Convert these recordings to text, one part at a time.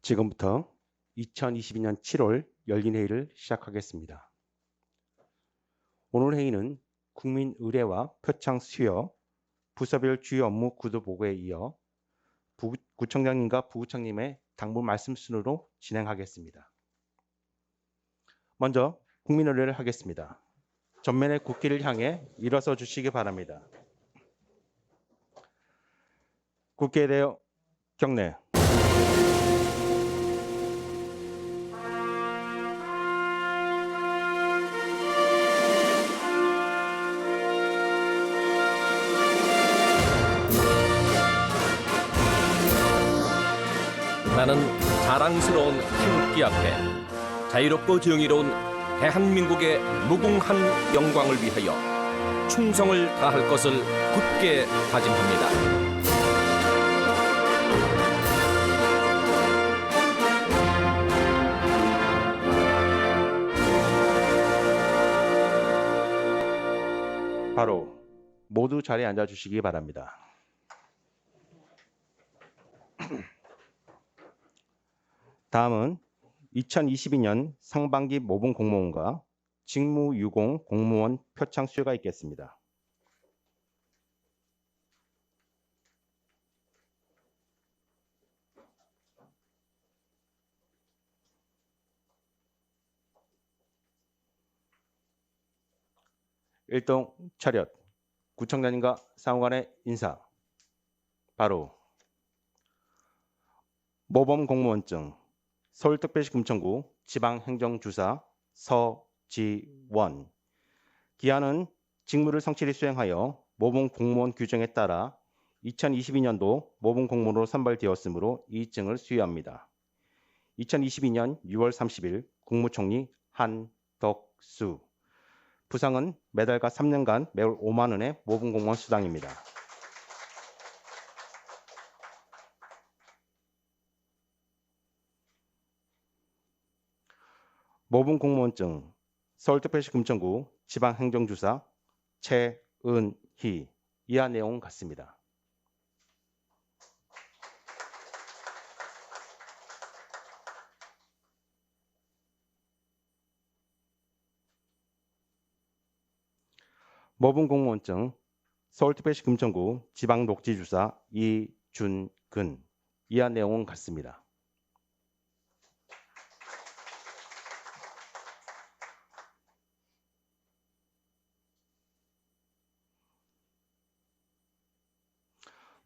지금부터 2022년 7월 열린 회의를 시작하겠습니다. 오늘 회의는 국민의례와 표창 수여, 부서별 주요 업무 구도 보고에 이어 구청장님과 부구청장님의 당부 말씀 순으로 진행하겠습니다. 먼저 국민의례를 하겠습니다. 전면의 국기를 향해 일어서 주시기 바랍니다. 국기에 대해 경례. 나는 자랑스러운 태극기 앞에 자유롭고 정의로운 대한민국의 무궁한 영광을 위하여 충성을 다할 것을 굳게 다짐합니다. 바로 모두 자리에 앉아 주시기 바랍니다. 다음은 2022년 상반기 모분 공무원과 직무유공 공무원 표창 수여가 있겠습니다. 일동 차렷, 구청장님과 사무관의 인사. 바로 모범공무원증 서울특별시 금천구 지방행정주사 서지원. 기한은 직무를 성실히 수행하여 모범공무원 규정에 따라 2022년도 모범공무원으로 선발되었으므로 이 증을 수여합니다. 2022년 6월 30일 국무총리 한덕수. 부상은 매달과 3년간 매월 5만 원의 모범공무원 수당입니다. 모범공무원증 서울특별시 금천구 지방행정주사 최은희. 이하 내용 같습니다. 모범공무원증 서울특별시 금천구 지방녹지주사 이준근. 이하 내용은 같습니다.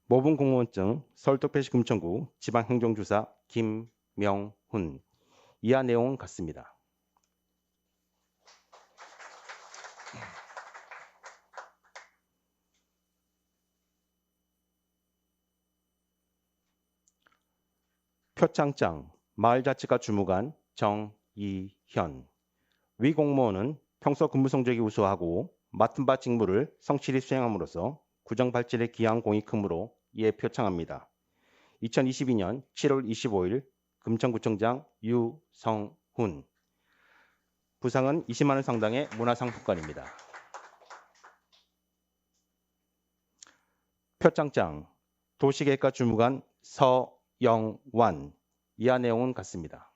모범공무원증 서울특별시 금천구 지방행정주사 김명훈. 이하 내용은 같습니다. 표창장 마을자치과 주무관 정이현. 위 공무원은 평소 근무 성적이 우수하고 맡은 바 직무를 성실히 수행함으로써 구정 발전에 기여한 공이 크므로 이에 표창합니다. 2022년 7월 25일 금천구청장 유성훈. 부상은 20만 원 상당의 문화상품권입니다. 표창장 도시계획과 주무관 서영완. 이하 내용은 같습니다.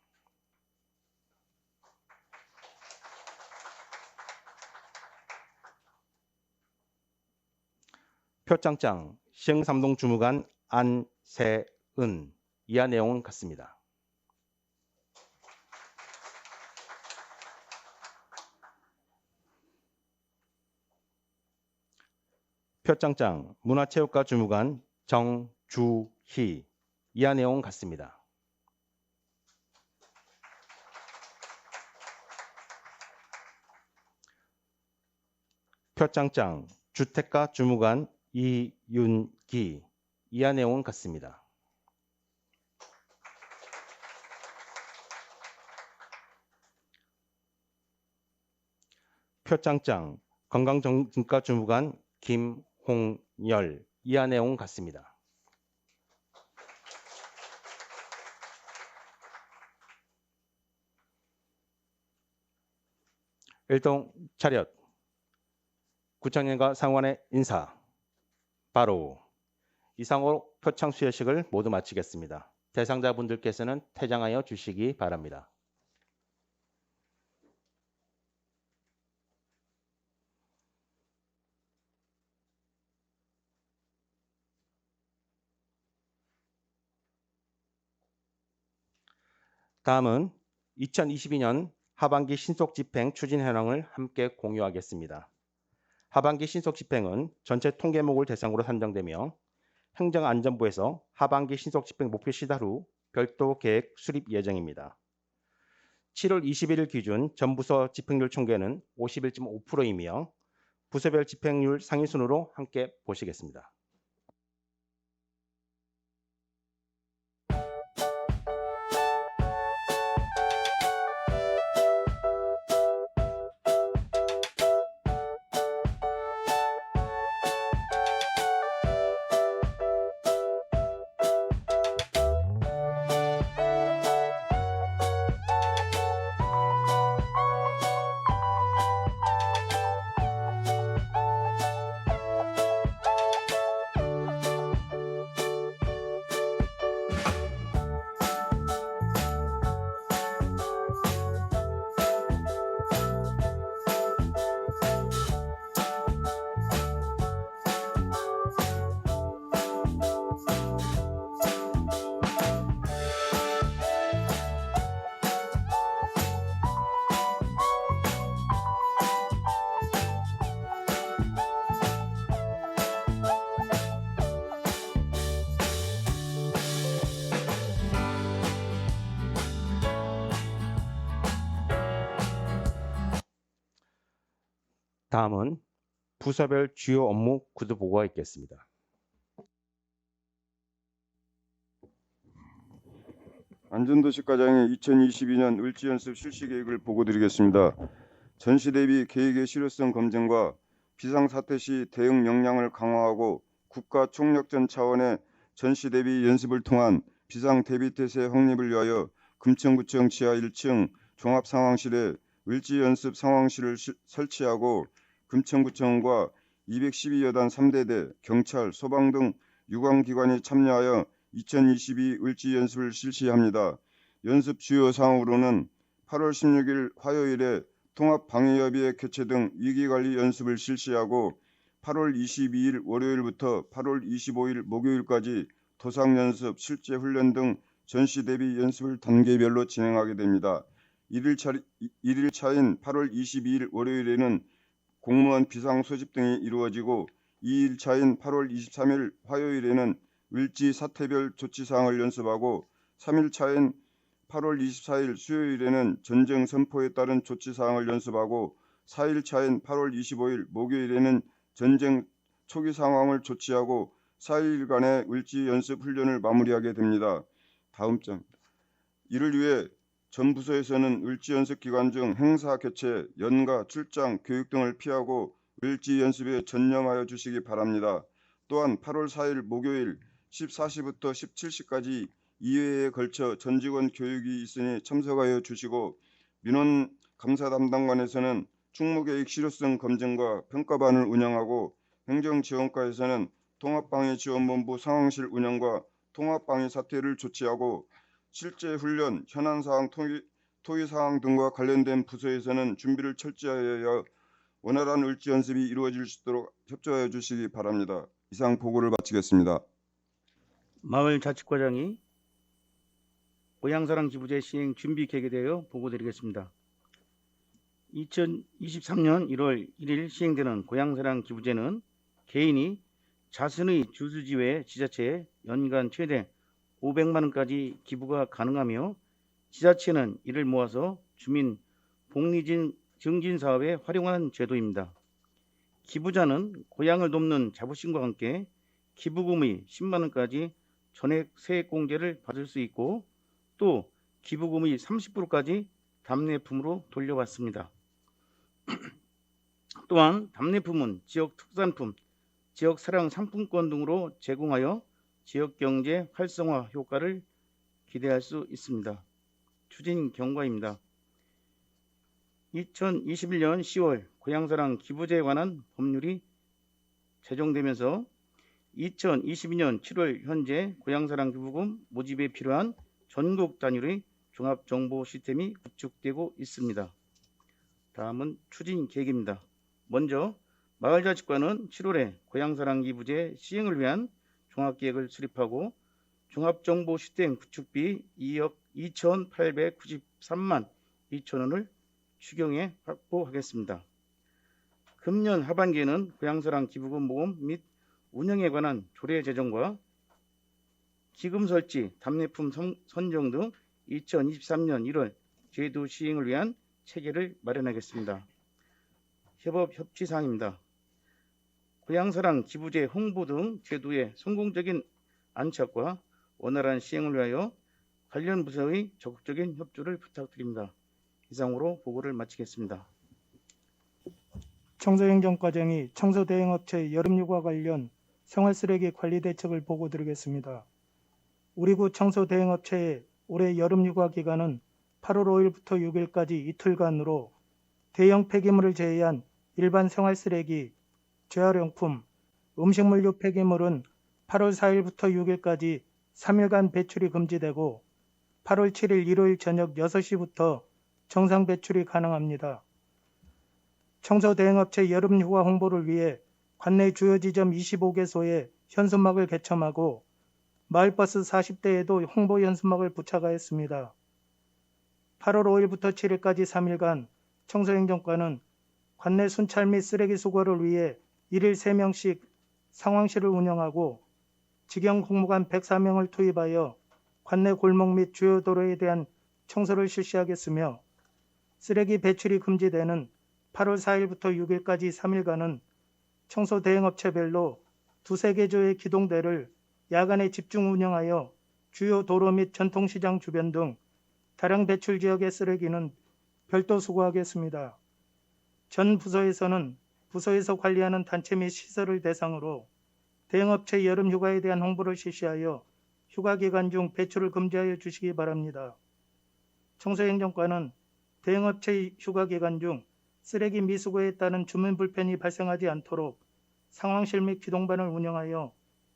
표창장 시흥삼동 주무관 안세은. 이하 내용은 같습니다. 표창장 문화체육과 주무관 정주희. 이하 내용은 같습니다. 표창장 주택과 주무관 이윤기. 이하 내용은 같습니다. 표창장 건강정진과 주무관 김홍열. 이하 내용은 같습니다. 일동 차렷, 구청장님과 상원의 인사. 바로 이상으로 표창 수여식을 모두 마치겠습니다. 대상자분들께서는 퇴장하여 주시기 바랍니다. 다음은 2022년 하반기 신속집행 추진 현황을 함께 공유하겠습니다. 하반기 신속집행은 전체 통계목을 대상으로 산정되며 행정안전부에서 하반기 신속집행 목표 시달 후 별도 계획 수립 예정입니다. 7월 21일 기준 전부서 집행률 총계는 51.5%이며 부서별 집행률 상위 순으로 함께 보시겠습니다. 다음은 부서별 주요 업무 구조 보고가 있겠습니다. 안전도시과장의 2022년 을지연습 실시 계획을 보고드리겠습니다. 전시 대비 계획의 실효성 검증과 비상사태 시 대응 역량을 강화하고 국가 총력전 차원의 전시 대비 연습을 통한 비상 대비태세 확립을 위하여 금천구청 지하 1층 종합상황실에 을지연습 상황실을 설치하고 금천구청과 212여단 3대대, 경찰, 소방 등 유관기관이 참여하여 2022 을지연습을 실시합니다. 연습 주요 사항으로는 8월 16일 화요일에 통합방위협의회 개최 등 위기관리 연습을 실시하고 8월 22일 월요일부터 8월 25일 목요일까지 도상연습, 실제훈련 등 전시 대비 연습을 단계별로 진행하게 됩니다. 1일 차인 8월 22일 월요일에는 공무원 비상 소집 등이 이루어지고 2일 차인 8월 23일 화요일에는 을지 사태별 조치사항을 연습하고 3일 차인 8월 24일 수요일에는 전쟁 선포에 따른 조치사항을 연습하고 4일 차인 8월 25일 목요일에는 전쟁 초기 상황을 조치하고 4일간의 을지 연습 훈련을 마무리하게 됩니다. 다음 장. 이를 위해 전 부서에서는 을지 연습 기간 중 행사 개최, 연가, 출장, 교육 등을 피하고 을지 연습에 전념하여 주시기 바랍니다. 또한 8월 4일 목요일 14시부터 17시까지 2회에 걸쳐 전 직원 교육이 있으니 참석하여 주시고 민원 감사 담당관에서는 충무계획 실효성 검증과 평가반을 운영하고 행정지원과에서는 통합방위지원본부 상황실 운영과 통합방위 사태를 조치하고 실제 훈련, 현안사항, 토의사항 등과 관련된 부서에서는 준비를 철저하여 원활한 을지 연습이 이루어질 수 있도록 협조하여 주시기 바랍니다. 이상 보고를 마치겠습니다. 마을자치과장이 고향사랑 기부제 시행 준비 계획에 대하여 보고드리겠습니다. 2023년 1월 1일 시행되는 고향사랑 기부제는 개인이 자신의 주소지 외 지자체에 연간 최대 500만 원까지 기부가 가능하며 지자체는 이를 모아서 주민 복리 증진 사업에 활용하는 제도입니다. 기부자는 고향을 돕는 자부심과 함께 기부금의 10만 원까지 전액 세액공제를 받을 수 있고 또 기부금의 30%까지 답례품으로 돌려받습니다. 또한 답례품은 지역 특산품, 지역 사랑 상품권 등으로 제공하여 지역 경제 활성화 효과를 기대할 수 있습니다. 추진 경과입니다. 2021년 10월 고향사랑 기부제에 관한 법률이 제정되면서 2022년 7월 현재 고향사랑기부금 모집에 필요한 전국 단위의 종합정보 시스템이 구축되고 있습니다. 다음은 추진 계획입니다. 먼저 마을자치과는 7월에 고향사랑기부제 시행을 위한 종합계획을 수립하고 종합정보 시스템 구축비 2억 2,893만 2천 원을 추경에 확보하겠습니다. 금년 하반기에는 고향사랑 기부금 모금 및 운영에 관한 조례 제정과 기금 설치, 답례품 선정 등 2023년 1월 제도 시행을 위한 체계를 마련하겠습니다. 협업 협치사항입니다. 고향사랑 기부제 홍보 등 제도의 성공적인 안착과 원활한 시행을 위하여 관련 부서의 적극적인 협조를 부탁드립니다. 이상으로 보고를 마치겠습니다. 청소행정과장이 청소대행업체 여름휴가 관련 생활쓰레기 관리 대책을 보고드리겠습니다. 우리구 청소대행업체의 올해 여름휴가 기간은 8월 5일부터 6일까지 이틀간으로 대형 폐기물을 제외한 일반 생활쓰레기, 재활용품, 음식물류 폐기물은 8월 4일부터 6일까지 3일간 배출이 금지되고 8월 7일 일요일 저녁 6시부터 정상 배출이 가능합니다. 청소대행업체 여름휴가 홍보를 위해 관내 주요 지점 25개소에 현수막을 개첨하고 마을버스 40대에도 홍보 현수막을 부착하였습니다. 8월 5일부터 7일까지 3일간 청소행정과는 관내 순찰 및 쓰레기 수거를 위해 1일 3명씩 상황실을 운영하고 직영 공무관 104명을 투입하여 관내 골목 및 주요 도로에 대한 청소를 실시하겠으며 쓰레기 배출이 금지되는 8월 4일부터 6일까지 3일간은 청소 대행업체별로 2-3개조의 기동대를 야간에 집중 운영하여 주요 도로 및 전통시장 주변 등 다량 배출 지역의 쓰레기는 별도 수거하겠습니다. 전 부서에서는 부서에서 관리하는 단체 및 시설을 대상으로 대행업체 여름휴가에 대한 홍보를 실시하여 휴가 기간 중 배출을 금지하여 주시기 바랍니다. 청소행정과는 대행업체 휴가 기간 중 쓰레기 미수거에 따른 주민 불편이 발생하지 않도록 상황실 및 기동반을 운영하여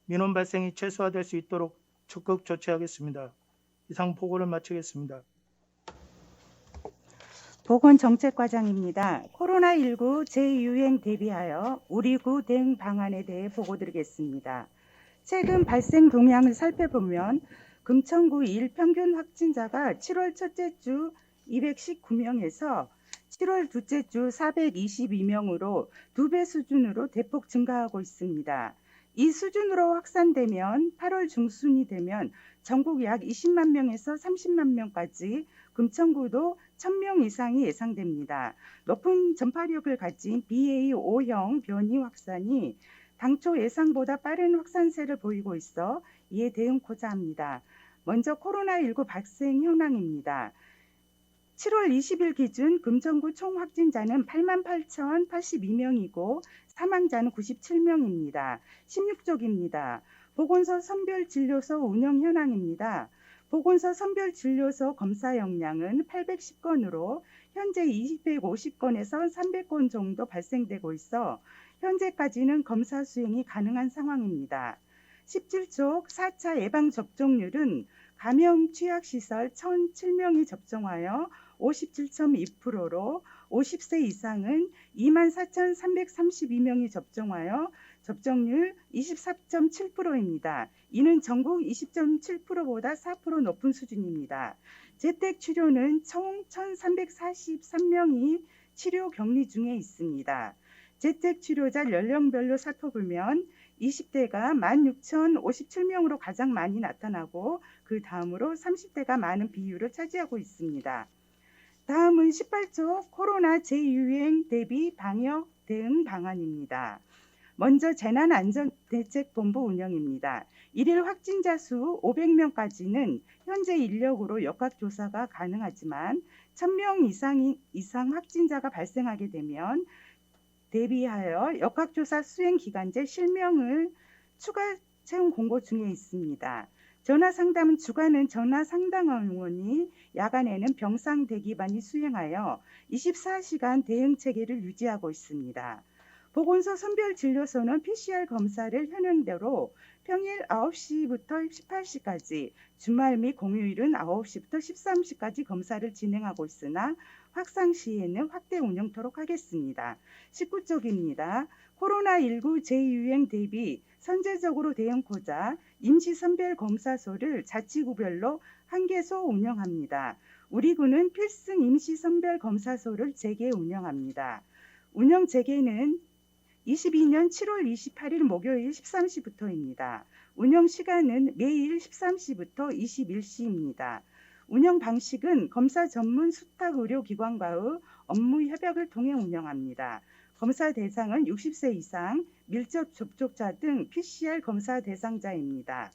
민원 발생이 최소화될 수 있도록 적극 조치하겠습니다. 이상 보고를 마치겠습니다. 보건정책과장입니다. 코로나19 재유행 대비하여 우리구 대응 방안에 대해 보고드리겠습니다. 최근 발생 동향을 살펴보면 금천구 일 평균 확진자가 7월 첫째 주 219명에서 7월 둘째 주 422명으로 2배 수준으로 대폭 증가하고 있습니다. 이 수준으로 확산되면 8월 중순이 되면 전국 약 20만 명에서 30만 명까지 금천구도 1000명 이상이 예상됩니다. 높은 전파력을 가진 BA5형 변이 확산이 당초 예상보다 빠른 확산세를 보이고 있어 이에 대응코자 합니다. 먼저 코로나19 발생 현황입니다. 7월 20일 기준 금천구 총 확진자는 88,082명이고 사망자는 97명입니다. 16쪽입니다. 보건소 선별진료소 운영 현황입니다. 보건소 선별진료소 검사 역량은 810건으로 현재 250건에서 300건 정도 발생되고 있어 현재까지는 검사 수행이 가능한 상황입니다. 17쪽 4차 예방접종률은 감염 취약시설 1,007명이 접종하여 57.2%로 50세 이상은 24,332명이 접종하여 접종률 24.7%입니다. 이는 전국 20.7%보다 4% 높은 수준입니다. 재택치료는 총 1,343명이 치료 격리 중에 있습니다. 재택치료자 연령별로 살펴보면 20대가 16,057명으로 가장 많이 나타나고 그 다음으로 30대가 많은 비율을 차지하고 있습니다. 다음은 18조 코로나 재유행 대비 방역 대응 방안입니다. 먼저 재난안전대책본부 운영입니다. 일일 확진자 수 500명까지는 현재 인력으로 역학조사가 가능하지만 1000명 이상 확진자가 발생하게 되면 대비하여 역학조사 수행기간제 실명을 추가 채용 공고 중에 있습니다. 전화상담은 주간은 전화상담원이 야간에는 병상 대기반이 수행하여 24시간 대응 체계를 유지하고 있습니다. 보건소 선별진료소는 PCR 검사를 현행대로 평일 9시부터 18시까지, 주말 및 공휴일은 9시부터 13시까지 검사를 진행하고 있으나 확산 시에는 확대 운영토록 하겠습니다. 19쪽입니다. 코로나19 제2유행 대비 선제적으로 대응코자 임시선별검사소를 자치구별로 1개소 운영합니다. 우리 구는 필승 임시선별검사소를 재개 운영합니다. 운영 재개는 22년 7월 28일 목요일 13시부터입니다. 운영 시간은 매일 13시부터 21시입니다. 운영 방식은 검사 전문 수탁 의료기관과의 업무 협약을 통해 운영합니다. 검사 대상은 60세 이상, 밀접 접촉자 등 PCR 검사 대상자입니다.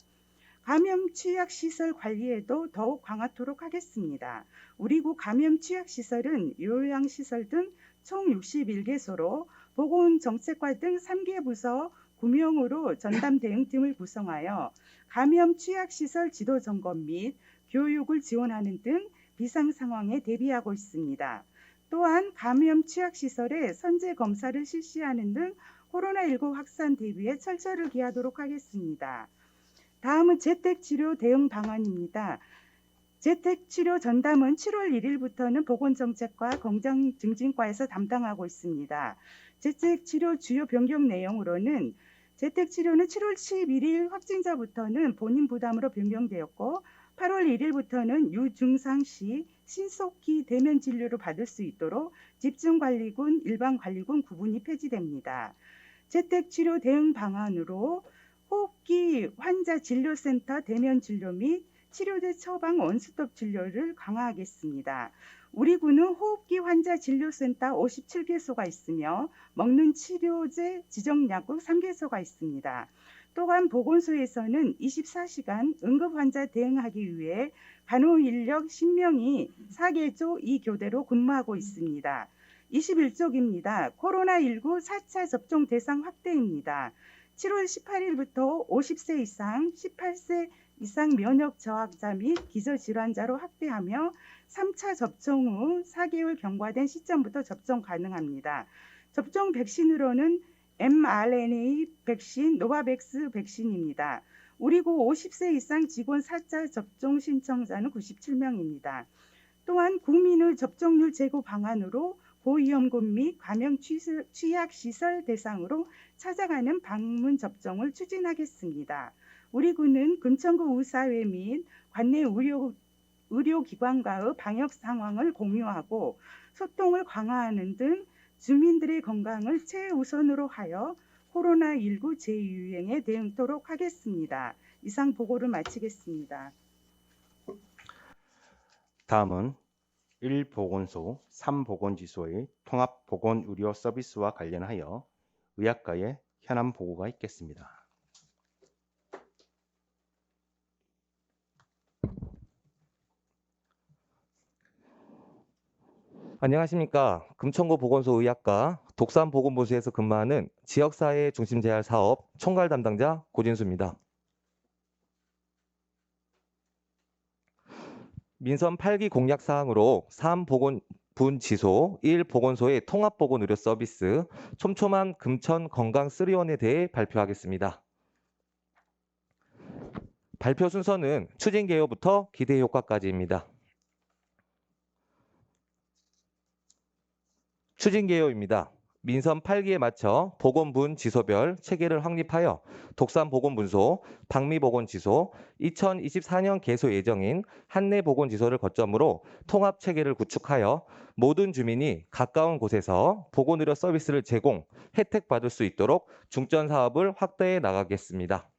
감염 취약시설 관리에도 더욱 강화토록 하겠습니다. 우리 구 감염 취약시설은 요양시설 등 총 61개소로 보건정책과 등 3개 부서 9명으로 전담 대응팀을 구성하여 감염 취약시설 지도 점검 및 교육을 지원하는 등 비상 상황에 대비하고 있습니다. 또한 감염 취약시설에 선제 검사를 실시하는 등 코로나19 확산 대비에 철저를 기하도록 하겠습니다. 다음은 재택치료 대응 방안입니다. 재택치료 전담은 7월 1일부터는 보건정책과 건강증진과에서 담당하고 있습니다. 재택치료 주요 변경 내용으로는 재택치료는 7월 11일 확진자부터는 본인 부담으로 변경되었고 8월 1일부터는 유증상 시 신속히 대면 진료를 받을 수 있도록 집중관리군, 일반관리군 구분이 폐지됩니다. 재택치료 대응 방안으로 호흡기 환자 진료센터 대면 진료 및 치료제 처방 원스톱 진료를 강화하겠습니다. 우리 구는 호흡기 환자 진료센터 57개소가 있으며 먹는 치료제 지정약국 3개소가 있습니다. 또한 보건소에서는 24시간 응급환자 대응하기 위해 간호인력 10명이 4개조 2교대로 근무하고 있습니다. 21쪽입니다. 코로나19 4차 접종 대상 확대입니다. 7월 18일부터 50세 이상, 18세 이상 면역 저하자 및 기저질환자로 확대하며 3차 접종 후 4개월 경과된 시점부터 접종 가능합니다. 접종 백신으로는 mRNA 백신, 노바백스 백신입니다. 우리 구 50세 이상 직원 4차 접종 신청자는 97명입니다. 또한 구민의 접종률 제고 방안으로 고위험군 및 감염 취약시설 대상으로 찾아가는 방문 접종을 추진하겠습니다. 우리 구는 금천구 의사회 및 관내 의료기관과의 방역 상황을 공유하고 소통을 강화하는 등 주민들의 건강을 최우선으로 하여 코로나19 제2유행에 대응토록 하겠습니다. 이상 보고를 마치겠습니다. 다음은 1보건소, 3보건지소의 통합보건의료 서비스와 관련하여 의학과의 현안 보고가 있겠습니다. 안녕하십니까. 금천구 보건소 의학과 독산보건부소에서 근무하는 지역사회 중심 재활 사업 총괄 담당자 고진수입니다. 민선 8기 공약 사항으로 3보건분지소 1보건소의 통합보건의료 서비스 촘촘한 금천 건강 3원에 대해 발표하겠습니다. 발표 순서는 추진 개요부터 기대 효과까지입니다. 추진 개요입니다. 민선 8기에 맞춰 보건분지소별 체계를 확립하여 독산보건분소, 박미보건지소, 2024년 개소 예정인 한내보건지소를 거점으로 통합체계를 구축하여 모든 주민이 가까운 곳에서 보건의료 서비스를 제공, 혜택받을 수 있도록 중점 사업을 확대해 나가겠습니다.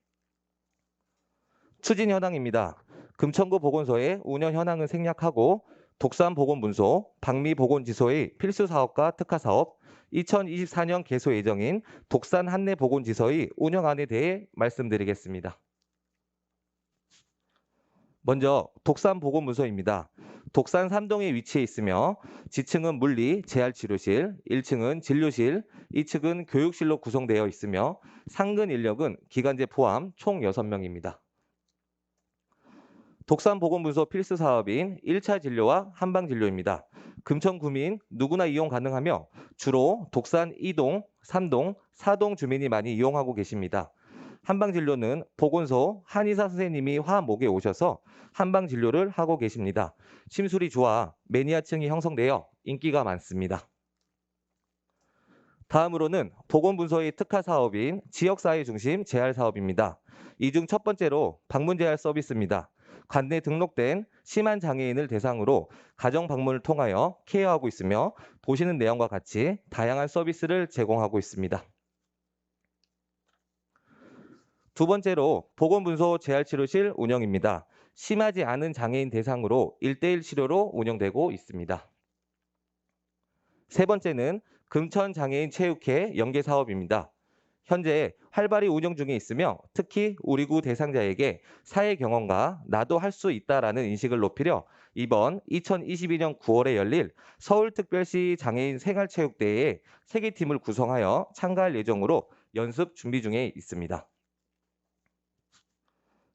추진 현황입니다. 금천구 보건소의 운영 현황은 생략하고 독산보건분소, 박미보건지소의 필수사업과 특화사업, 2024년 개소 예정인 독산 한내보건지소의 운영안에 대해 말씀드리겠습니다. 먼저 독산보건분소입니다. 독산 3동에 위치해 있으며 지층은 물리, 재활치료실, 1층은 진료실, 2층은 교육실로 구성되어 있으며 상근 인력은 기간제 포함 총 6명입니다. 독산보건분소 필수 사업인 1차 진료와 한방진료입니다. 금천구민 누구나 이용 가능하며 주로 독산 2동, 3동, 4동 주민이 많이 이용하고 계십니다. 한방진료는 보건소 한의사 선생님이 화목에 오셔서 한방진료를 하고 계십니다. 심술이 좋아 매니아층이 형성되어 인기가 많습니다. 다음으로는 보건분소의 특화 사업인 지역사회 중심 재활 사업입니다. 이 중 첫 번째로 방문 재활 서비스입니다. 관내 등록된 심한 장애인을 대상으로 가정 방문을 통하여 케어하고 있으며 보시는 내용과 같이 다양한 서비스를 제공하고 있습니다. 두 번째로 보건분소 재활치료실 운영입니다. 심하지 않은 장애인 대상으로 1:1 치료로 운영되고 있습니다. 세 번째는 금천장애인 체육회 연계 사업입니다. 현재 활발히 운영 중에 있으며 특히 우리 구 대상자에게 사회 경험과 나도 할 수 있다라는 인식을 높이려 이번 2022년 9월에 열릴 서울특별시 장애인 생활체육대회에 3개 팀을 구성하여 참가할 예정으로 연습 준비 중에 있습니다.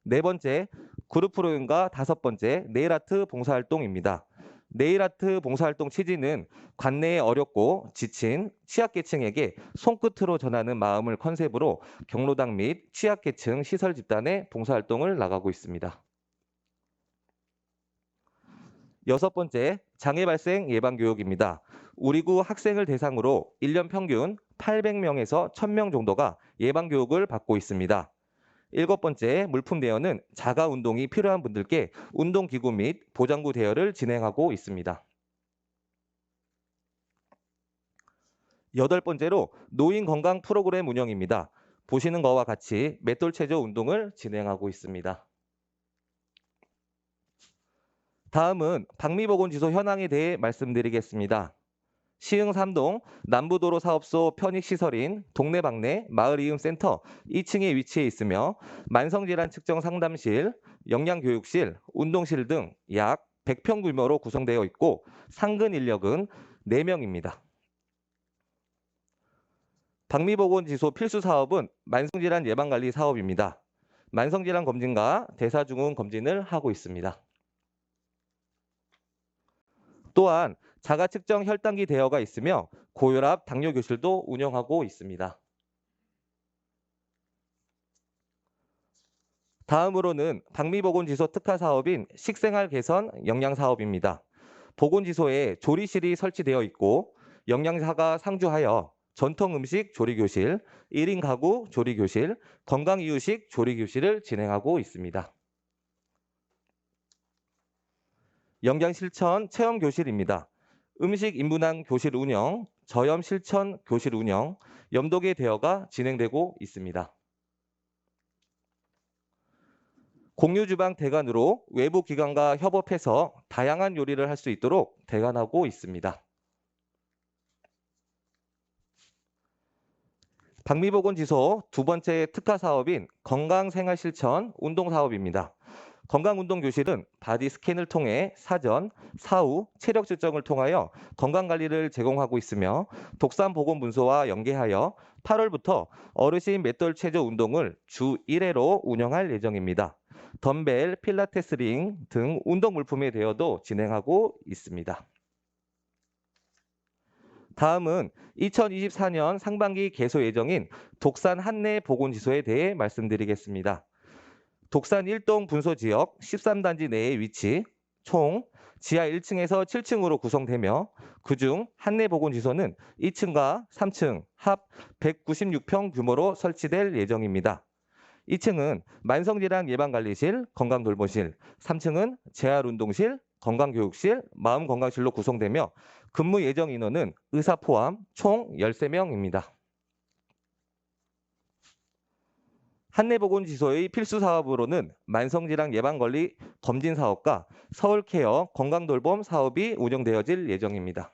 네 번째, 그룹 프로그램과 다섯 번째, 네일아트 봉사활동입니다. 네일아트 봉사활동 취지는 관내에 어렵고 지친 취약계층에게 손끝으로 전하는 마음을 컨셉으로 경로당 및 취약계층 시설 집단에 봉사활동을 나가고 있습니다. 여섯 번째, 장애 발생 예방 교육입니다. 우리 구 학생을 대상으로 1년 평균 800명에서 1000명 정도가 예방 교육을 받고 있습니다. 일곱 번째, 물품 대여는 자가 운동이 필요한 분들께 운동기구 및 보장구 대여를 진행하고 있습니다. 여덟 번째로 노인 건강 프로그램 운영입니다. 보시는 것과 같이 맷돌 체조 운동을 진행하고 있습니다. 다음은 박미보건지소 현황에 대해 말씀드리겠습니다. 시흥 3동 남부도로 사업소 편익시설인 동네방네 마을이음센터 2층에 위치해 있으며 만성질환 측정 상담실, 영양교육실, 운동실 등 약 100평 규모로 구성되어 있고 상근 인력은 4명입니다. 박미보건지소 필수 사업은 만성질환 예방관리 사업입니다. 만성질환 검진과 대사증후군 검진을 하고 있습니다. 또한 자가 측정 혈당기 대여가 있으며 고혈압 당뇨 교실도 운영하고 있습니다. 다음으로는 박미보건지소 특화 사업인 식생활 개선 영양 사업입니다. 보건지소에 조리실이 설치되어 있고 영양사가 상주하여 전통 음식 조리교실, 1인 가구 조리교실, 건강이유식 조리교실을 진행하고 있습니다. 영양 실천 체험 교실입니다. 음식 인문학 교실 운영, 저염 실천 교실 운영, 염도계 대여가 진행되고 있습니다. 공유주방 대관으로 외부 기관과 협업해서 다양한 요리를 할 수 있도록 대관하고 있습니다. 박미보건지소 두 번째 특화 사업인 건강생활실천 운동사업입니다. 건강운동교실은 바디 스캔을 통해 사전, 사후, 체력 측정을 통하여 건강관리를 제공하고 있으며 독산보건분소와 연계하여 8월부터 어르신 맷돌 체조 운동을 주 1회로 운영할 예정입니다. 덤벨, 필라테스 링 등 운동 물품에 대여도 진행하고 있습니다. 다음은 2024년 상반기 개소 예정인 독산 한내보건지소에 대해 말씀드리겠습니다. 독산 1동 분소지역 13단지 내에 위치, 총 지하 1층에서 7층으로 구성되며 그중 한내보건지소는 2층과 3층 합 196평 규모로 설치될 예정입니다. 2층은 만성질환 예방관리실, 건강돌보실, 3층은 재활운동실, 건강교육실, 마음건강실로 구성되며 근무 예정 인원은 의사 포함 총 13명입니다. 한내보건지소의 필수 사업으로는 만성질환 예방관리 검진 사업과 서울케어 건강돌봄 사업이 운영되어질 예정입니다.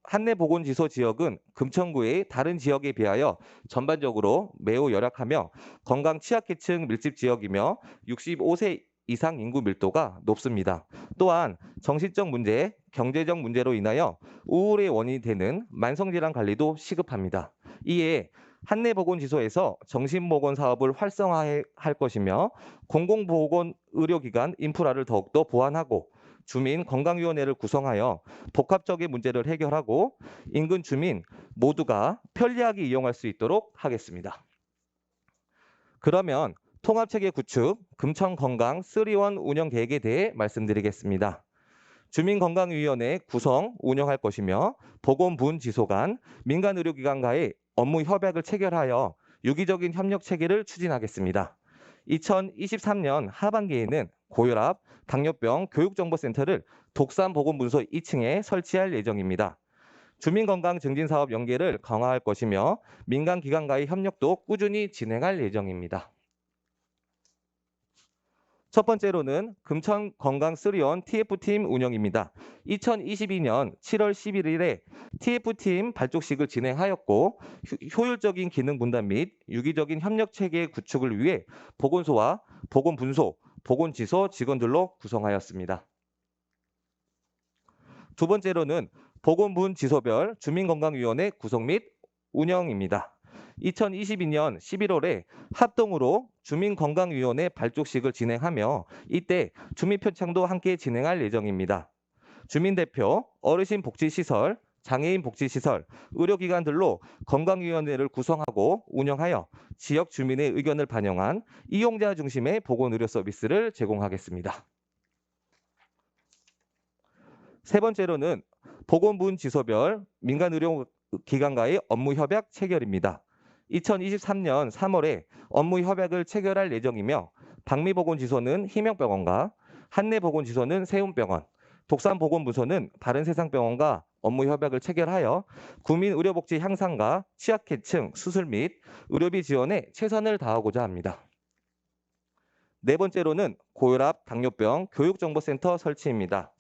한내보건지소 지역은 금천구의 다른 지역에 비하여 전반적으로 매우 열악하며 건강 취약계층 밀집 지역이며 65세 이상 인구 밀도가 높습니다. 또한 정신적 문제, 경제적 문제로 인하여 우울의 원인이 되는 만성질환 관리도 시급합니다. 이에 한내보건지소에서 정신보건 사업을 활성화할 것이며 공공보건 의료기관 인프라를 더욱더 보완하고 주민 건강위원회를 구성하여 복합적인 문제를 해결하고 인근 주민 모두가 편리하게 이용할 수 있도록 하겠습니다. 그러면 통합체계 구축, 금천건강 3원 운영 계획에 대해 말씀드리겠습니다. 주민건강위원회 구성, 운영할 것이며 보건분지소 간 민간의료기관과의 업무 협약을 체결하여 유기적인 협력 체계를 추진하겠습니다. 2023년 하반기에는 고혈압, 당뇨병 교육정보센터를 독산보건분소 2층에 설치할 예정입니다. 주민건강증진사업 연계를 강화할 것이며 민간기관과의 협력도 꾸준히 진행할 예정입니다. 첫 번째로는 금천건강 3원 TF팀 운영입니다. 2022년 7월 11일에 TF팀 발족식을 진행하였고 효율적인 기능 분담 및 유기적인 협력체계 구축을 위해 보건소와 보건분소, 보건지소 직원들로 구성하였습니다. 두 번째로는 보건분지소별 주민건강위원회 구성 및 운영입니다. 2022년 11월에 합동으로 주민건강위원회 발족식을 진행하며 이때 주민표창도 함께 진행할 예정입니다. 주민대표, 어르신복지시설, 장애인복지시설, 의료기관들로 건강위원회를 구성하고 운영하여 지역 주민의 의견을 반영한 이용자 중심의 보건의료 서비스를 제공하겠습니다. 세 번째로는 보건분지소별 민간의료기관과의 업무협약 체결입니다. 2023년 3월에 업무협약을 체결할 예정이며 박미보건지소는 희명병원과 한내보건지소는 세움병원, 독산보건부소는 바른세상병원과 업무협약을 체결하여 국민의료복지 향상과 취약계층 수술 및 의료비 지원에 최선을 다하고자 합니다. 네 번째로는 고혈압, 당뇨병 교육정보센터 설치입니다.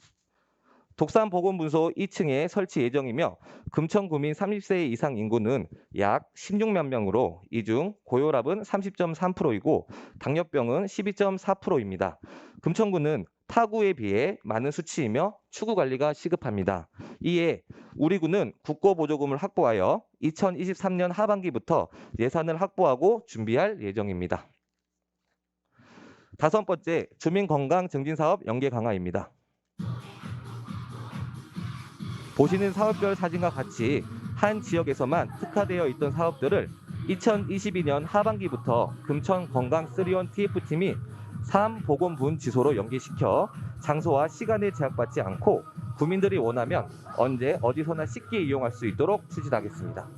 독산보건분소 2층에 설치 예정이며 금천구민 30세 이상 인구는 약 16만 명으로 이 중 고혈압은 30.3%이고 당뇨병은 12.4%입니다. 금천구는 타구에 비해 많은 수치이며 추구 관리가 시급합니다. 이에 우리 구는 국고보조금을 확보하여 2023년 하반기부터 예산을 확보하고 준비할 예정입니다. 다섯 번째, 주민건강증진사업 연계 강화입니다. 보시는 사업별 사진과 같이 한 지역에서만 특화되어 있던 사업들을 2022년 하반기부터 금천건강 3원 TF팀이 3보건분지소로 연계시켜 장소와 시간에 제약받지 않고 구민들이 원하면 언제 어디서나 쉽게 이용할 수 있도록 추진하겠습니다.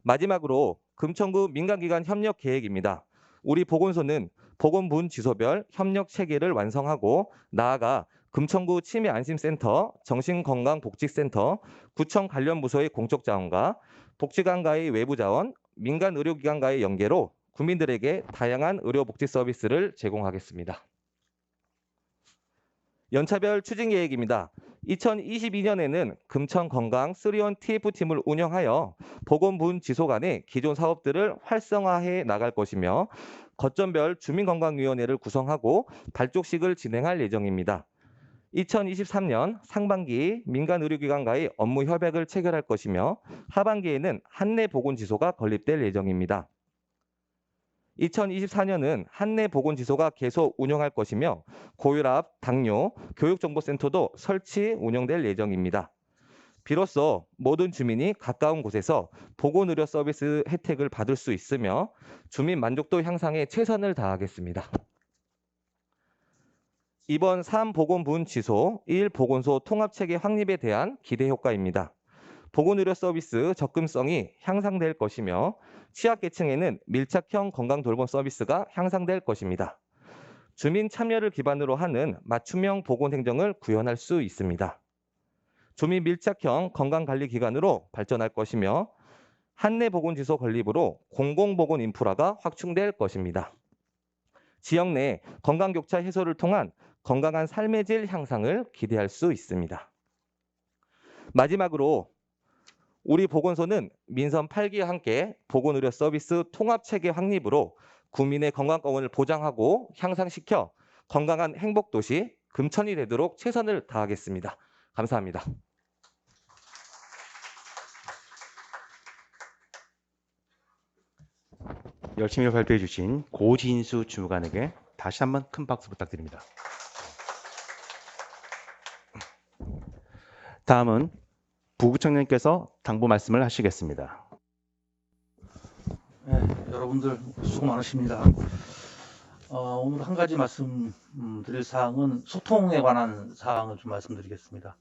마지막으로 금천구 민간기관 협력 계획입니다. 우리 보건소는 보건분지소별 협력 체계를 완성하고 나아가 금천구 치매안심센터, 정신건강복지센터, 구청 관련 부서의 공적 자원과 복지관과의 외부 자원, 민간 의료기관과의 연계로 국민들에게 다양한 의료복지 서비스를 제공하겠습니다. 연차별 추진 계획입니다. 2022년에는 금천건강 3원 TF팀을 운영하여 보건분지소 간의 기존 사업들을 활성화해 나갈 것이며 거점별 주민건강위원회를 구성하고 발족식을 진행할 예정입니다. 2023년 상반기 민간의료기관과의 업무 협약을 체결할 것이며 하반기에는 한내보건지소가 건립될 예정입니다. 2024년은 한내보건지소가 계속 운영할 것이며 고혈압, 당뇨, 교육정보센터도 설치, 운영될 예정입니다. 비로소 모든 주민이 가까운 곳에서 보건의료 서비스 혜택을 받을 수 있으며 주민 만족도 향상에 최선을 다하겠습니다. 이번 3보건분지소 1보건소 통합체계 확립에 대한 기대 효과입니다. 보건의료 서비스 접근성이 향상될 것이며 취약계층에는 밀착형 건강돌봄 서비스가 향상될 것입니다. 주민 참여를 기반으로 하는 맞춤형 보건행정을 구현할 수 있습니다. 주민 밀착형 건강관리기관으로 발전할 것이며 한내보건지소 건립으로 공공보건 인프라가 확충될 것입니다. 지역 내 건강격차 해소를 통한 건강한 삶의 질 향상을 기대할 수 있습니다. 마지막으로 우리 보건소는 민선 8기와 함께 보건의료 서비스 통합체계 확립으로 국민의 건강권을 보장하고 향상시켜 건강한 행복도시 금천이 되도록 최선을 다하겠습니다. 감사합니다. 열심히 발표해 주신 고진수 주무관에게 다시 한번 큰 박수 부탁드립니다. 다음은 부구청장님께서 당부 말씀을 하시겠습니다. 네, 여러분들 수고 많으십니다. 오늘 한 가지 말씀 드릴 사항은 소통에 관한 사항을 좀 말씀드리겠습니다.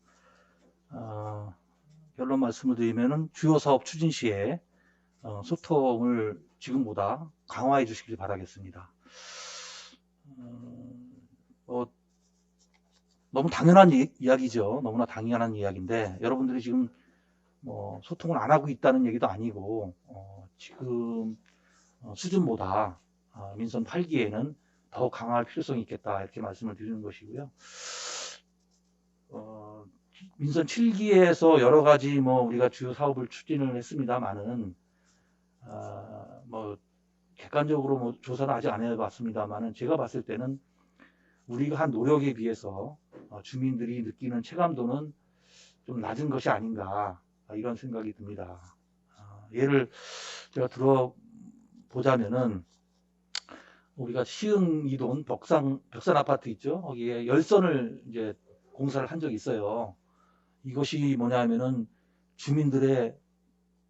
결론 말씀을 드리면은 주요 사업 추진 시에 소통을 지금보다 강화해 주시길 바라겠습니다. 너무 당연한 이야기죠. 너무나 당연한 이야기인데 여러분들이 지금 소통을 안 하고 있다는 얘기도 아니고 지금 수준보다 민선 8기에는 더 강화할 필요성이 있겠다 이렇게 말씀을 드리는 것이고요. 민선 7기에서 여러 가지 우리가 주요 사업을 추진을 했습니다만은 객관적으로 조사는 아직 안 해봤습니다만은 제가 봤을 때는 우리가 한 노력에 비해서 주민들이 느끼는 체감도는 좀 낮은 것이 아닌가 이런 생각이 듭니다. 예를 제가 들어보자면은 우리가 시흥 이돈 벽산 아파트 있죠. 거기에 열선을 이제 공사를 한 적이 있어요. 이것이 뭐냐면은 주민들의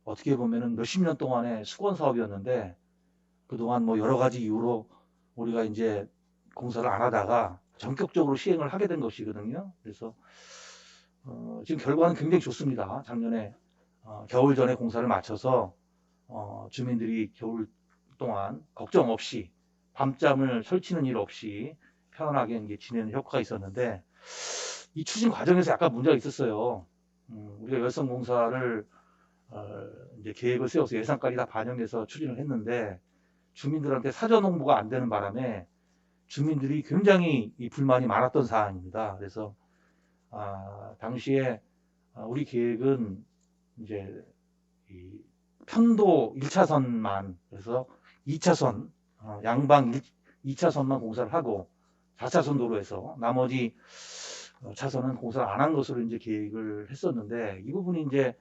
어떻게 보면은 몇십 년 동안의 수건 사업이었는데 그동안 여러 가지 이유로 우리가 이제 공사를 안 하다가 전격적으로 시행을 하게 된 것이거든요. 그래서 지금 결과는 굉장히 좋습니다. 작년에 겨울 전에 공사를 마쳐서 주민들이 겨울 동안 걱정 없이 밤잠을 설치는 일 없이 편안하게 이제 지내는 효과가 있었는데 이 추진 과정에서 약간 문제가 있었어요. 우리가 열선 공사를 이제 계획을 세워서 예산까지 다 반영해서 추진을 했는데 주민들한테 사전 홍보가 안 되는 바람에 주민들이 굉장히 이 불만이 많았던 사안입니다. 그래서 당시에 우리 계획은 이제 이 편도 1차선만 그래서 2차선 양방 2차선만 공사를 하고 4차선 도로에서 나머지 차선은 공사를 안 한 것으로 이제 계획을 했었는데 이 부분이 이제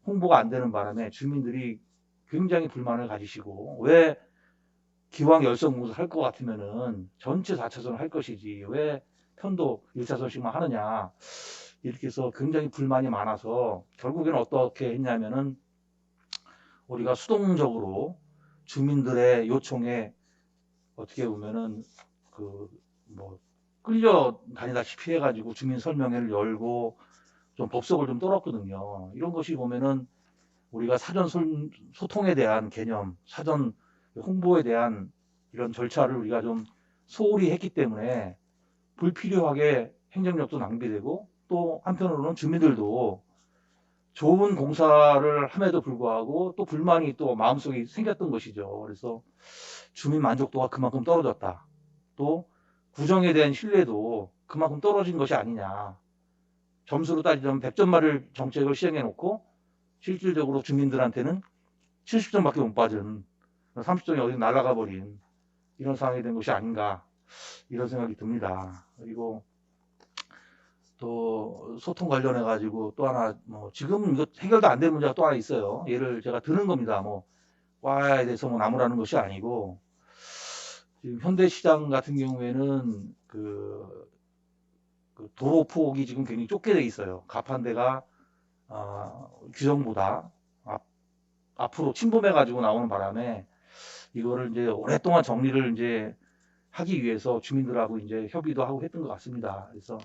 홍보가 안 되는 바람에 주민들이 굉장히 불만을 가지시고 왜 기왕 열선 공사를 할 것 같으면은 전체 4차선을 할 것이지 왜 편도 1차선씩만 하느냐 이렇게 해서 굉장히 불만이 많아서 결국에는 어떻게 했냐면은 우리가 수동적으로 주민들의 요청에 어떻게 보면은 끌려다니다시피 해가지고 주민 설명회를 열고 좀 법석을 좀 떨었거든요. 이런 것이 보면은 우리가 사전 소통에 대한 개념, 사전 홍보에 대한 이런 절차를 우리가 좀 소홀히 했기 때문에 불필요하게 행정력도 낭비되고 또 한편으로는 주민들도 좋은 공사를 함에도 불구하고 또 불만이 또 마음속에 생겼던 것이죠. 그래서 주민 만족도가 그만큼 떨어졌다. 또 구정에 대한 신뢰도 그만큼 떨어진 것이 아니냐. 점수로 따지자면 100점만을 정책을 시행해 놓고 실질적으로 주민들한테는 70점밖에 못 받은 30점이 어디 날아가 버린 이런 상황이 된 것이 아닌가 이런 생각이 듭니다. 그리고 또 소통 관련해 가지고 또 하나 지금 이거 해결도 안 된 문제가 또 하나 있어요. 예를 제가 드는 겁니다. 과에 대해서 나무라는 것이 아니고 지금 현대시장 같은 경우에는 그 도로 폭이 지금 굉장히 좁게 돼 있어요. 가판대가 규정보다 앞으로 침범해 가지고 나오는 바람에 이거를 이제 오랫동안 정리를 이제 하기 위해서 주민들하고 이제 협의도 하고 했던 것 같습니다. 그래서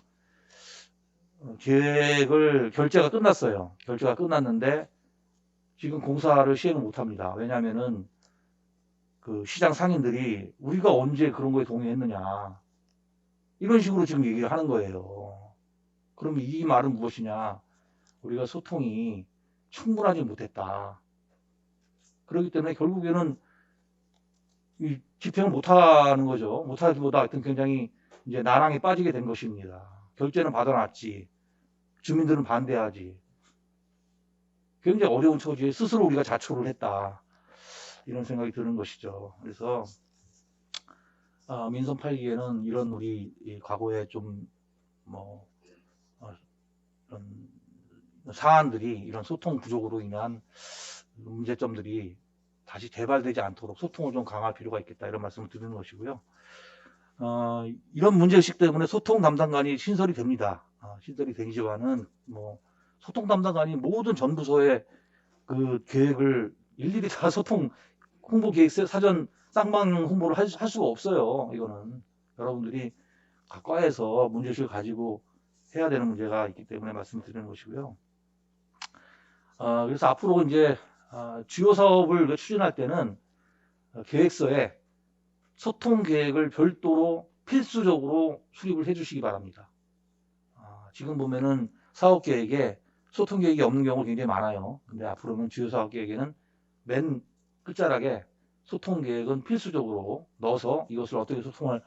결제가 끝났어요. 결제가 끝났는데 지금 공사를 시행을 못 합니다. 왜냐하면은 그 시장 상인들이 우리가 언제 그런 거에 동의했느냐 이런 식으로 지금 얘기를 하는 거예요. 그러면 이 말은 무엇이냐? 우리가 소통이 충분하지 못했다. 그렇기 때문에 결국에는 이 집행을 못하는 거죠. 못하기보다 하여튼 굉장히 이제 난항에 빠지게 된 것입니다. 결제는 받아놨지. 주민들은 반대하지. 굉장히 어려운 처지에 스스로 우리가 자초를 했다. 이런 생각이 드는 것이죠. 그래서 민선 8기에는 이런 우리 과거에 좀 이런 사안들이 이런 소통 부족으로 인한 문제점들이 다시 재발되지 않도록 소통을 좀 강화할 필요가 있겠다 이런 말씀을 드리는 것이고요. 이런 문제의식 때문에 소통 담당관이 신설이 됩니다. 신설이 되지만은 뭐 소통 담당관이 모든 전 부서의 그 계획을 일일이 다 소통 홍보 계획 사전 쌍방 홍보를 할 수가 없어요. 이거는 여러분들이 각 과에서 문제의식을 가지고 해야 되는 문제가 있기 때문에 말씀드리는 것이고요. 그래서 앞으로 이제 주요 사업을 추진할 때는 계획서에 소통 계획을 별도로 필수적으로 수립을 해주시기 바랍니다. 지금 보면은 사업 계획에 소통 계획이 없는 경우가 굉장히 많아요. 근데 앞으로는 주요 사업 계획에는 맨 끝자락에 소통 계획은 필수적으로 넣어서 이것을 어떻게 소통을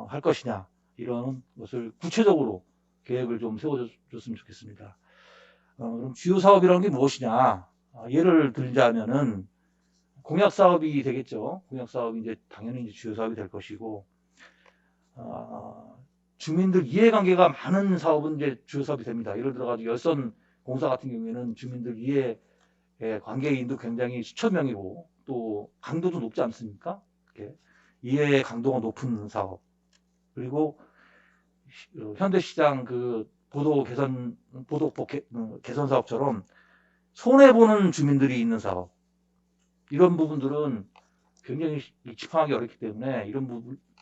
할 것이냐 이런 것을 구체적으로 계획을 좀 세워줬으면 좋겠습니다. 그럼 주요 사업이라는 게 무엇이냐? 예를 들자면은 공약 사업이 되겠죠. 공약 사업이 이제 당연히 이제 주요 사업이 될 것이고, 주민들 이해관계가 많은 사업은 이제 주요 사업이 됩니다. 예를 들어가지고 열선 공사 같은 경우에는 주민들 이해 관계인도 굉장히 수천 명이고 또 강도도 높지 않습니까? 이렇게 이해 강도가 높은 사업. 그리고 현대시장 그 보도법 개선 사업처럼 손해보는 주민들이 있는 사업. 이런 부분들은 굉장히 집행하기 어렵기 때문에 이런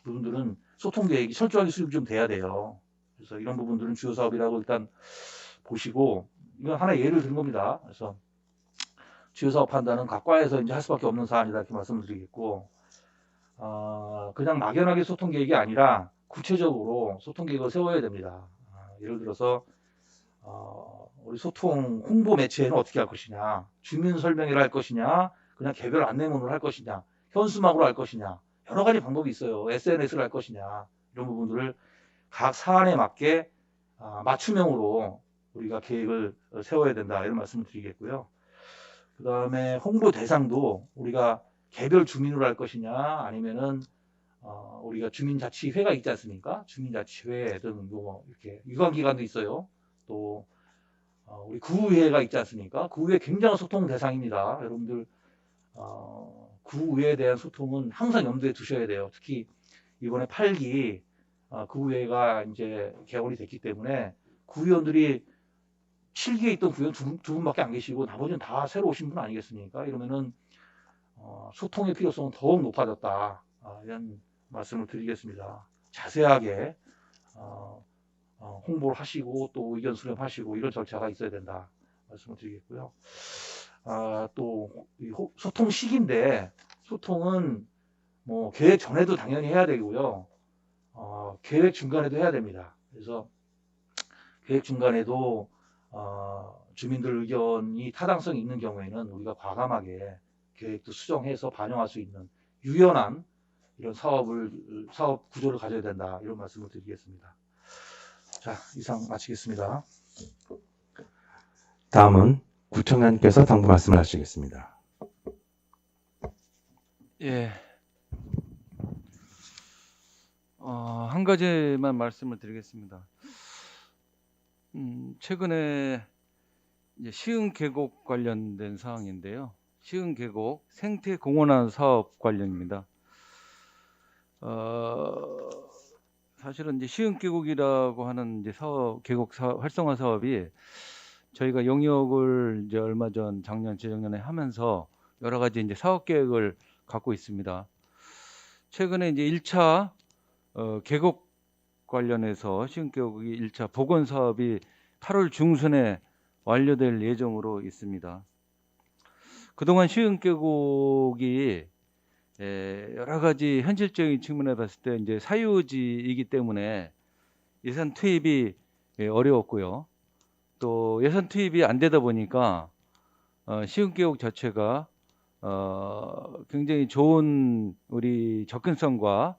부분들은 소통 계획이 철저하게 수립이 좀 돼야 돼요. 그래서 이런 부분들은 주요 사업이라고 일단 보시고, 이건 하나의 예를 든 겁니다. 그래서 주요 사업 판단은 각 과에서 이제 할 수밖에 없는 사안이다 이렇게 말씀을 드리겠고, 그냥 막연하게 소통 계획이 아니라 구체적으로 소통 계획을 세워야 됩니다. 예를 들어서 우리 소통 홍보 매체는 어떻게 할 것이냐, 주민 설명회를 할 것이냐, 그냥 개별 안내문을 할 것이냐, 현수막으로 할 것이냐, 여러 가지 방법이 있어요. SNS를 할 것이냐, 이런 부분들을 각 사안에 맞게 맞춤형으로 우리가 계획을 세워야 된다 이런 말씀을 드리겠고요. 그 다음에 홍보 대상도 우리가 개별 주민으로 할 것이냐, 아니면은 우리가 주민자치회가 있지 않습니까? 주민자치회 등 뭐 이렇게 유관기관도 있어요. 또 우리 구의회가 있지 않습니까? 구의회 굉장한 소통 대상입니다. 여러분들 구의회에 대한 소통은 항상 염두에 두셔야 돼요. 특히 이번에 8기 구의회가 이제 개원이 됐기 때문에 구의원들이 7기에 있던 구의원 두 분밖에 안 계시고 나머지는 다 새로 오신 분 아니겠습니까? 이러면은 소통의 필요성은 더욱 높아졌다. 이런 말씀을 드리겠습니다. 자세하게 홍보를 하시고 또 의견 수렴하시고 이런 절차가 있어야 된다 말씀을 드리겠고요. 또 소통 시기인데 소통은 뭐 계획 전에도 당연히 해야 되고요. 계획 중간에도 해야 됩니다. 그래서 계획 중간에도 주민들 의견이 타당성이 있는 경우에는 우리가 과감하게 계획도 수정해서 반영할 수 있는 유연한 이런 사업 구조를 가져야 된다 이런 말씀을 드리겠습니다. 자, 이상 마치겠습니다. 다음은 구청장님께서 당부 말씀을 하시겠습니다. 예. 한 가지만 말씀을 드리겠습니다. 최근에 이제 시흥 계곡 관련된 사항인데요. 시흥 계곡 생태 공원화 사업 관련입니다. 사실은 이제 시흥 계곡이라고 하는 이제 계곡 활성화 사업이 저희가 용역을 이제 얼마 전 작년 재작년에 하면서 여러 가지 이제 사업 계획을 갖고 있습니다. 최근에 이제 1차 계곡 관련해서 시흥 계곡이 1차 복원 사업이 8월 중순에 완료될 예정으로 있습니다. 그동안 시흥 계곡이 여러 가지 현실적인 측면에 봤을 때 이제 사유지이기 때문에 예산 투입이 어려웠고요. 또 예산 투입이 안 되다 보니까 시흥 계곡 자체가 굉장히 좋은 우리 접근성과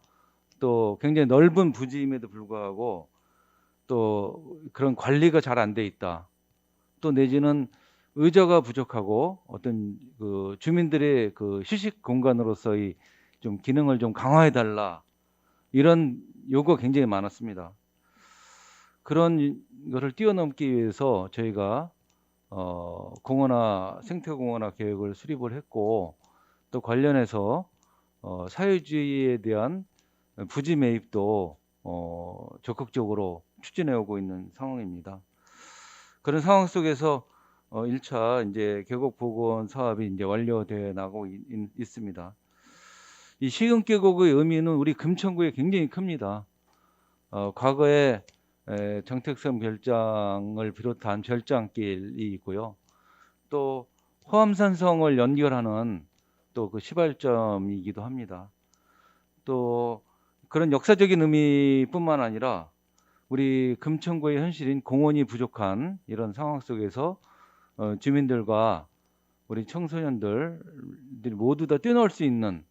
또 굉장히 넓은 부지임에도 불구하고 또 그런 관리가 잘 안 돼 있다. 또 내지는 의자가 부족하고 어떤 그 주민들의 그 휴식 공간으로서의 좀 기능을 좀 강화해 달라 이런 요구가 굉장히 많았습니다. 그런 것을 뛰어넘기 위해서 저희가 공원화 생태공원화 계획을 수립을 했고 또 관련해서 사회주의에 대한 부지 매입도 적극적으로 추진해 오고 있는 상황입니다. 그런 상황 속에서 1차 이제 계곡 복원 사업이 이제 완료되어 나가고 있습니다. 이 시흥계곡의 의미는 우리 금천구에 굉장히 큽니다. 과거에 정택섬 별장을 비롯한 별장길이 있고요. 또 호암산성을 연결하는 또 그 시발점이기도 합니다. 또 그런 역사적인 의미뿐만 아니라 우리 금천구의 현실인 공원이 부족한 이런 상황 속에서 주민들과 우리 청소년들 모두 다 뛰어놀 수 있는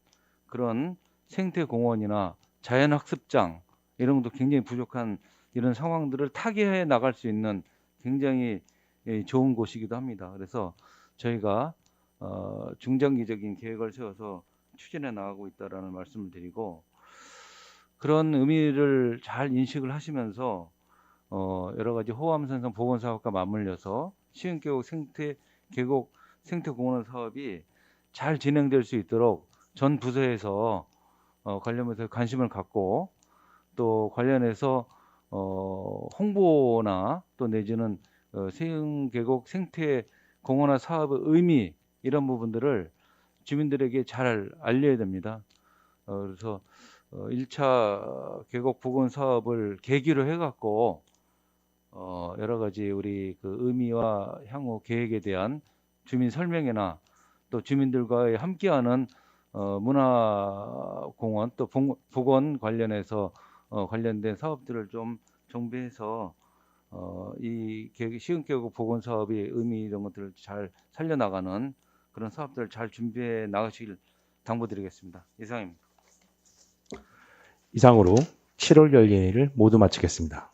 그런 생태공원이나 자연학습장 이런 것도 굉장히 부족한 이런 상황들을 타개해 나갈 수 있는 굉장히 좋은 곳이기도 합니다. 그래서 저희가 중장기적인 계획을 세워서 추진해 나가고 있다라는 말씀을 드리고, 그런 의미를 잘 인식을 하시면서 여러 가지 호암산성 복원 사업과 맞물려서 시흥계곡 계곡 생태공원 사업이 잘 진행될 수 있도록 전 부서에서 관련해서 관심을 갖고, 또 관련해서 홍보나 또 내지는 시흥계곡 생태공원화 사업의 의미 이런 부분들을 주민들에게 잘 알려야 됩니다. 그래서 1차 계곡 복원 사업을 계기로 해갖고 여러 가지 우리 그 의미와 향후 계획에 대한 주민 설명회나 또 주민들과의 함께하는 문화공원 또 복원 관련해서 관련된 사업들을 좀 정비해서 이 시흥계곡 복원 사업의 의미 이런 것들을 잘 살려나가는 그런 사업들을 잘 준비해 나가시길 당부드리겠습니다. 이상입니다. 이상으로 7월 열례를 모두 마치겠습니다.